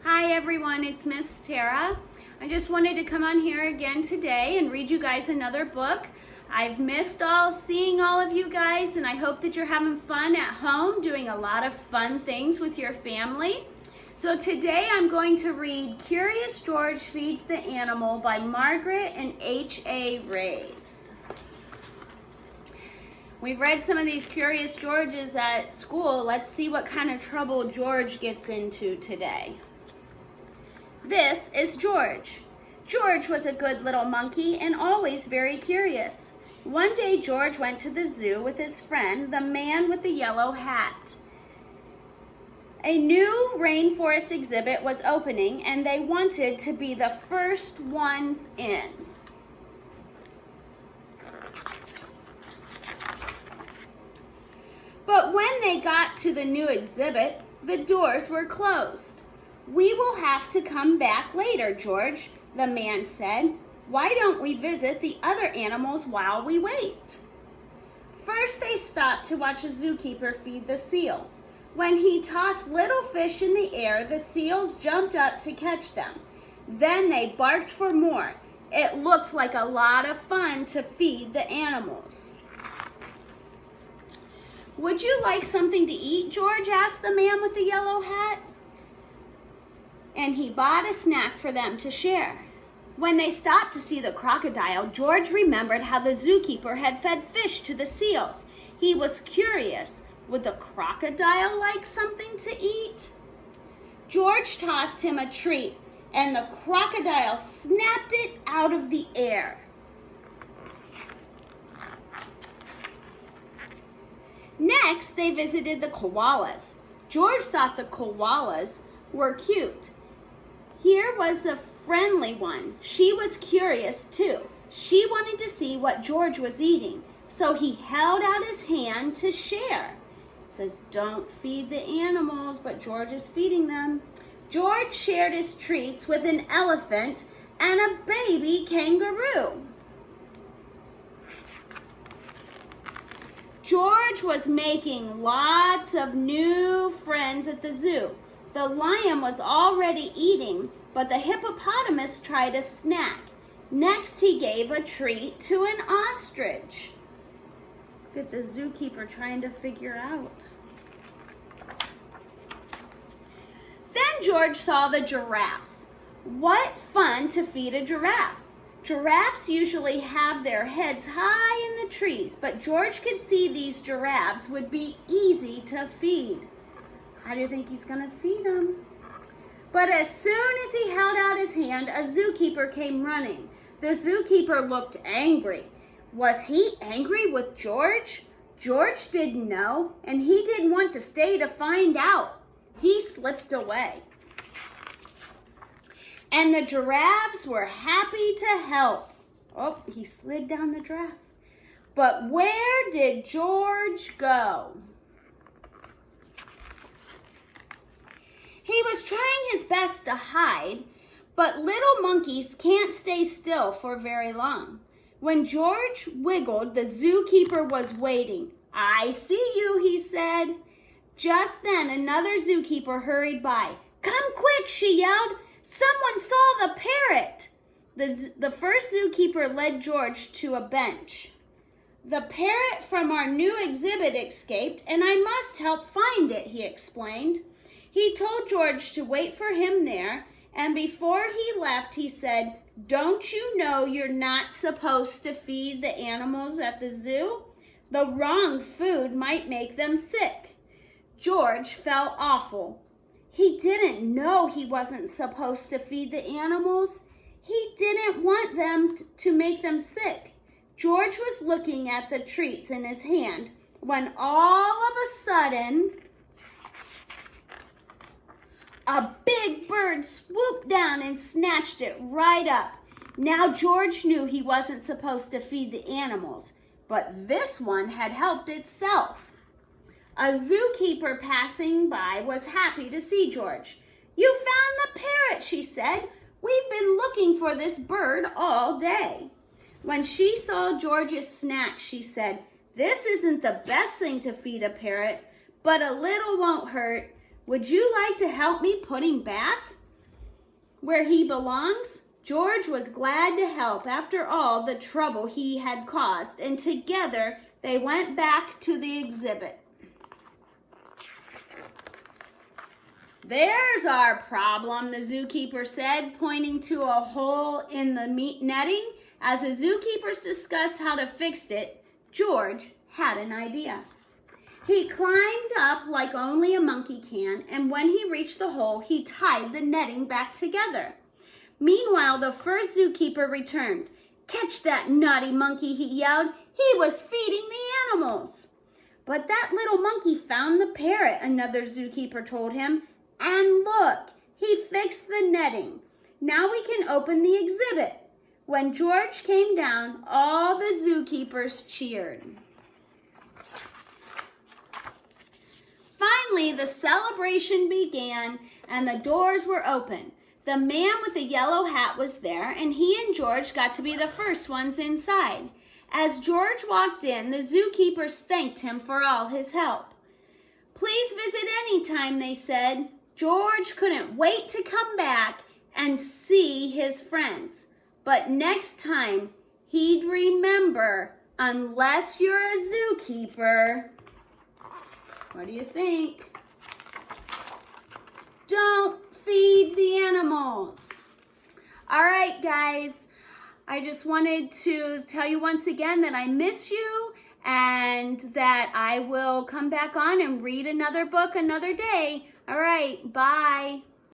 Hi everyone, it's Miss Tara. I just wanted to come on here again today and read you guys another book. I've missed seeing all of you guys, and I hope that you're having fun at home, doing a lot of fun things with your family. So today I'm going to read Curious George Feeds the Animal by Margaret and H.A. Rays. We've read some of these Curious Georges at school. Let's see what kind of trouble George gets into today. This is George. George was a good little monkey and always very curious. One day George went to the zoo with his friend, the man with the yellow hat. A new rainforest exhibit was opening and they wanted to be the first ones in. But when they got to the new exhibit, the doors were closed. "We will have to come back later, George," the man said. "Why don't we visit the other animals while we wait?" First, they stopped to watch a zookeeper feed the seals. When he tossed little fish in the air, the seals jumped up to catch them. Then they barked for more. It looked like a lot of fun to feed the animals. "Would you like something to eat, George?" asked the man with the yellow hat. And he bought a snack for them to share. When they stopped to see the crocodile, George remembered how the zookeeper had fed fish to the seals. He was curious. Would the crocodile like something to eat? George tossed him a treat, and the crocodile snapped it out of the air. Next, they visited the koalas. George thought the koalas were cute. Here was a friendly one. She was curious too. She wanted to see what George was eating, so he held out his hand to share. It says, "Don't feed the animals," but George is feeding them. George shared his treats with an elephant and a baby kangaroo. George was making lots of new friends at the zoo. The lion was already eating, but the hippopotamus tried a snack. Next, he gave a treat to an ostrich. Look at the zookeeper trying to figure out. Then George saw the giraffes. What fun to feed a giraffe! Giraffes usually have their heads high in the trees, but George could see these giraffes would be easy to feed. How do you think he's going to feed them? But as soon as he held out his hand, a zookeeper came running. The zookeeper looked angry. Was he angry with George? George didn't know, and he didn't want to stay to find out. He slipped away. And the giraffes were happy to help. Oh, he slid down the giraffe. But where did George go? He was trying his best to hide, but little monkeys can't stay still for very long. When George wiggled, the zookeeper was waiting. "I see you," he said. Just then, another zookeeper hurried by. "Come quick," she yelled. "Someone saw the parrot." The first zookeeper led George to a bench. "The parrot from our new exhibit escaped, and I must help find it," he explained. He told George to wait for him there, and before he left, he said, "Don't you know you're not supposed to feed the animals at the zoo? The wrong food might make them sick." George felt awful. He didn't know he wasn't supposed to feed the animals. He didn't want them to make them sick. George was looking at the treats in his hand when all of a sudden, a big bird swooped down and snatched it right up. Now George knew he wasn't supposed to feed the animals, but this one had helped itself. A zookeeper passing by was happy to see George. "You found the parrot," she said. "We've been looking for this bird all day." When she saw George's snack, she said, "This isn't the best thing to feed a parrot, but a little won't hurt. Would you like to help me put him back?" where he belongs? George was glad to help after all the trouble he had caused, and together they went back to the exhibit. "There's our problem," the zookeeper said, pointing to a hole in the netting. As the zookeepers discussed how to fix it, George had an idea. He climbed up like only a monkey can, and when he reached the hole, he tied the netting back together. Meanwhile, the first zookeeper returned. "Catch that naughty monkey," he yelled. "He was feeding the animals." "But that little monkey found the parrot," another zookeeper told him. "And look, he fixed the netting. Now we can open the exhibit." When George came down, all the zookeepers cheered. Finally, the celebration began and the doors were open. The man with the yellow hat was there, and he and George got to be the first ones inside. As George walked in, the zookeepers thanked him for all his help. "Please visit anytime," they said. George couldn't wait to come back and see his friends. But next time, he'd remember, unless you're a zookeeper, what do you think? Don't feed the animals. All right, guys. I just wanted to tell you once again that I miss you and that I will come back on and read another book another day. All right, bye.